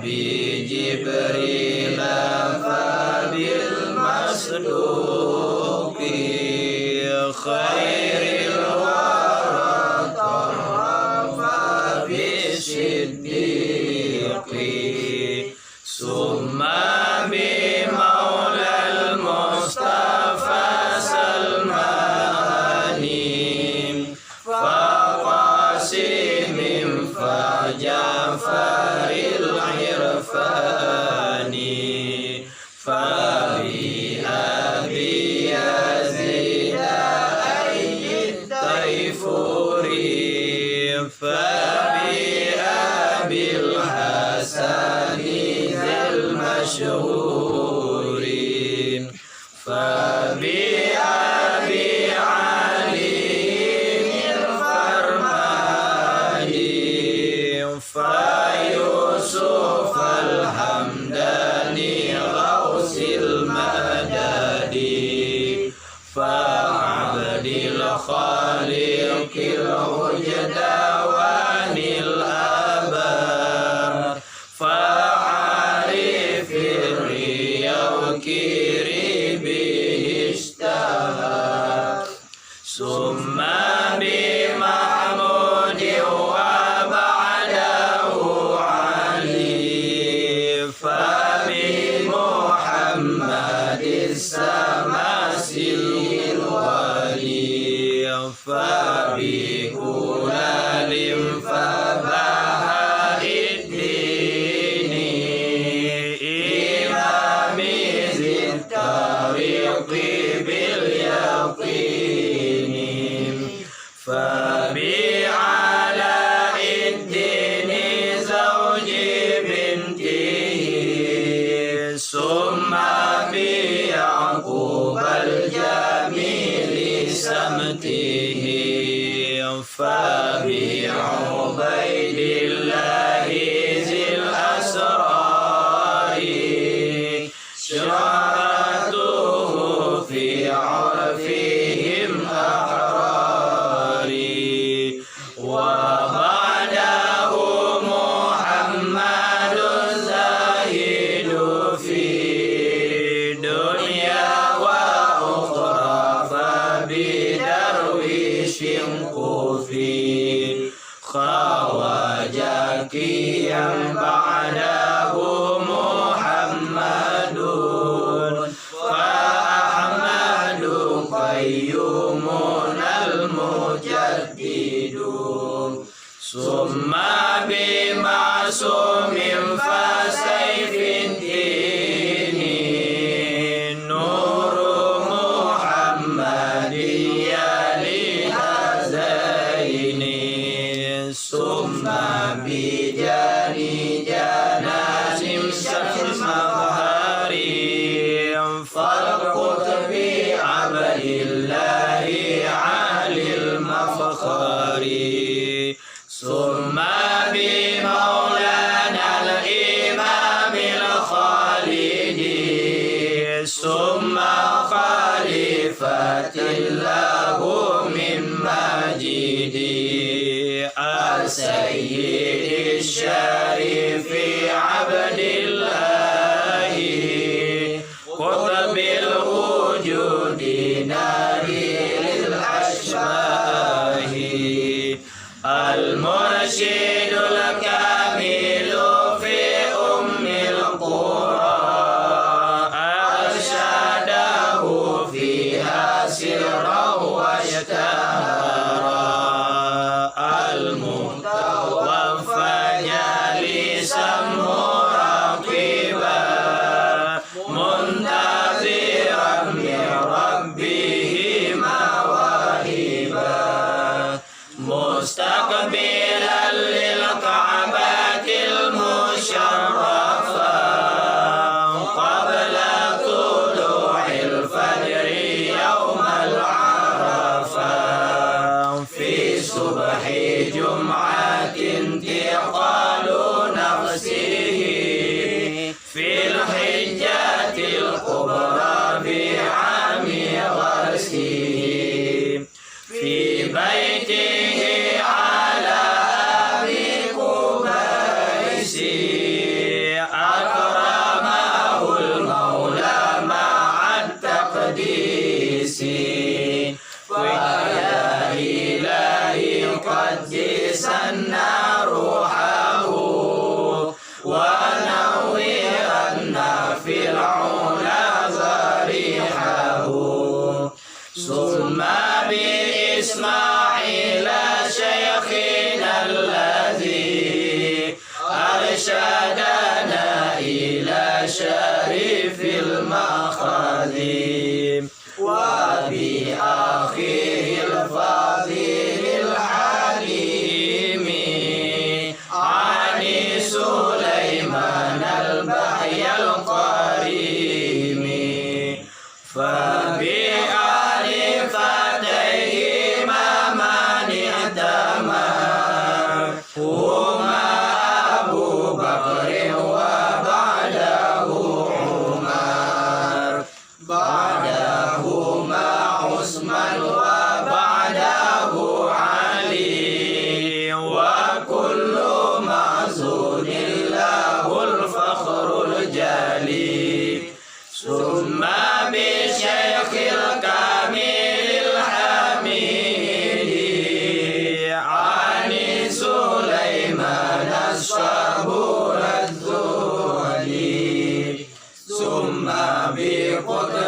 بجبريل فبالمصدوق خير الورى طرف بالصديق ثم بمولى المصطفى سلمان فقاسم فجعفر العرفاني فبأبي يزيد أي الطيفوري فبأبي الحسن ذي المشهور فبأبي علي الفرماني فيوسف الحمداني غوث المدد فعبد الخالق الوجدان الأبر فعارف الريوكير به اشتهر ثم بمحمود وبعده علي فبمحمد السماسي الولي فبهلال فبهاء الدين إمام ذي الطريق باليقين فبعلاء الدين زوج بنته ثم بيعقوب الجميل سمته فبعبيد الله ذي الأسرار شرعته في عرفهم أحرار وبعده محمد الزاهد في دنيا وأخرى فبدرويش كفي خواجكيا بعده محمد فأحمد قيوم المجدد ثم بمعصوم فسيف الدين نور محمد يلي هذين ثم بجاني جنازم شمس مظهري فالقطب عبد الله عالي المفخر ثم بمولانا الإمام الخالدي ثم خليفة له من مجيدي السيد الشريف عبد الله قطب الوجود نبيل الأشباه المرشد الكامل في أم القرى أرشده فيها سرا واشتهرا المتوفى جالسا مراقبا منتظرا من ربه مواهبا مستقبلا للكعبة المشرفة قبل طلوع الفجر يوم العرفة في صبح جمعة انتقال نفسه في الحجة الكبرى بعام غرسه في بيته على أبي قبيس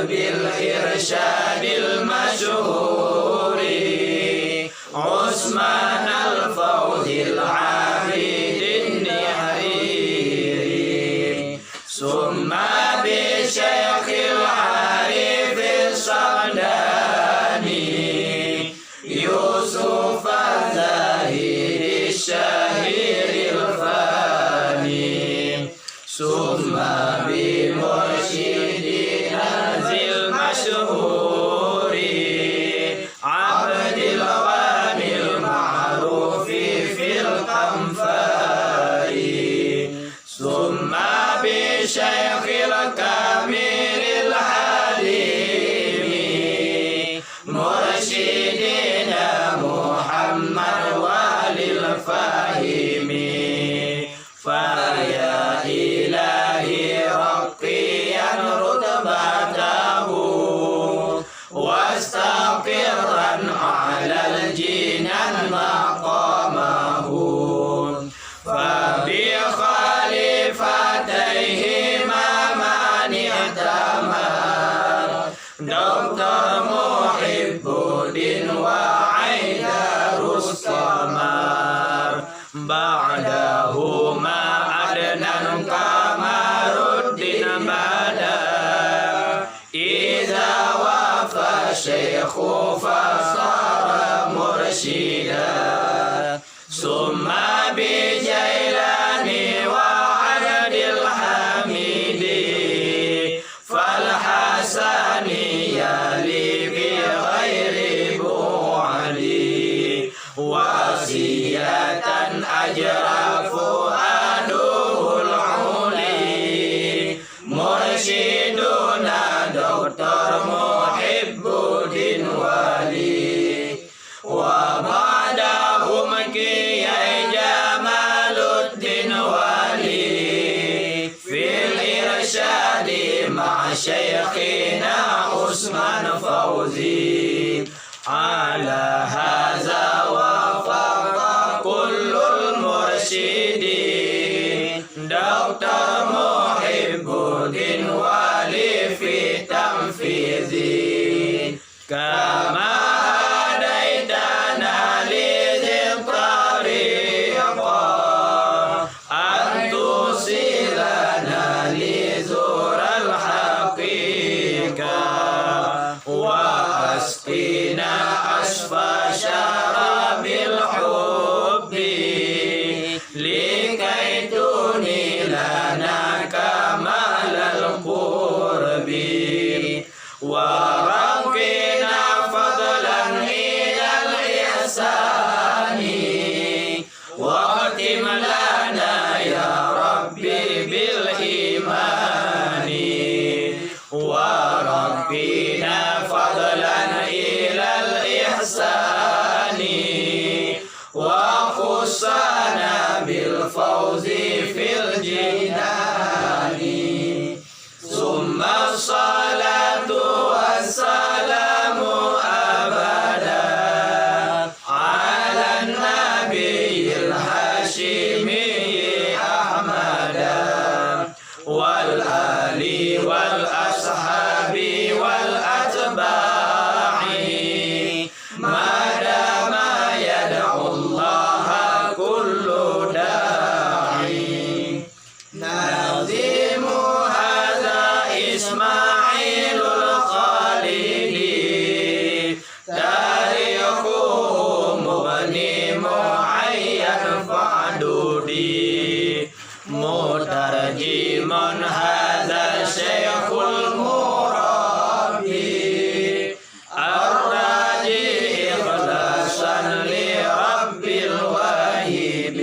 بالإرشاد المشهور عثمان الفوز العابد النحريري ثم بشيخ العارف الصمداني يوسف الزاهد الشهير الفاني ثم بمرشدنا ذي المشهور عبد الغني المعروف في القنفاء ثم بشيخ الكامل الحليم مرشدنا محمد والي الفاهم فيا إلهي رقيا رتبته واستقرا على الجنان مقامه فبخليفتيهما من اعتمر دكتور محب الدين وعيدر الصمر بعدهما عدنان قمر الدين بدر إذا وفى الشيخ فصار مرشدا ثم بجيلاني وعبد الحميد فالحسني يلي بغير بعد وصية أجرى فؤاده العلي مرشدنا دكتور محب الدين ولي وبعدهم كياي جمال الدين ولي في الإرشاد مع شيخنا عثمان فوزي على هذا وفق كل المرشدين دكتور محب الدين ولي في تنفيذي كما هديتنا لذي الطريقة أن توصلنا لزور الحقيقة وأسقنا أشفى شراب الحب لكي تنيلنا كمال القرب ورقنا فضلا إلى الإحسان واختم لنا يا ربي بالإيمان وربنا فضلا إلى الإحسان وخصنا بالفوز في الجنان ثم الصلاة والسلام أبدا على النبي الهاشمي أحمد والآل والأصحاب والأتباع ما دام يدعو الله كل داعي نظيم هذا إسماعيل الخليلي تاريخه مغني معين فعدودي مترجم هذا الشيخ المربي الراجي إخلاصا لرب الواهب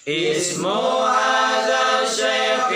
اسم هذا الشيخ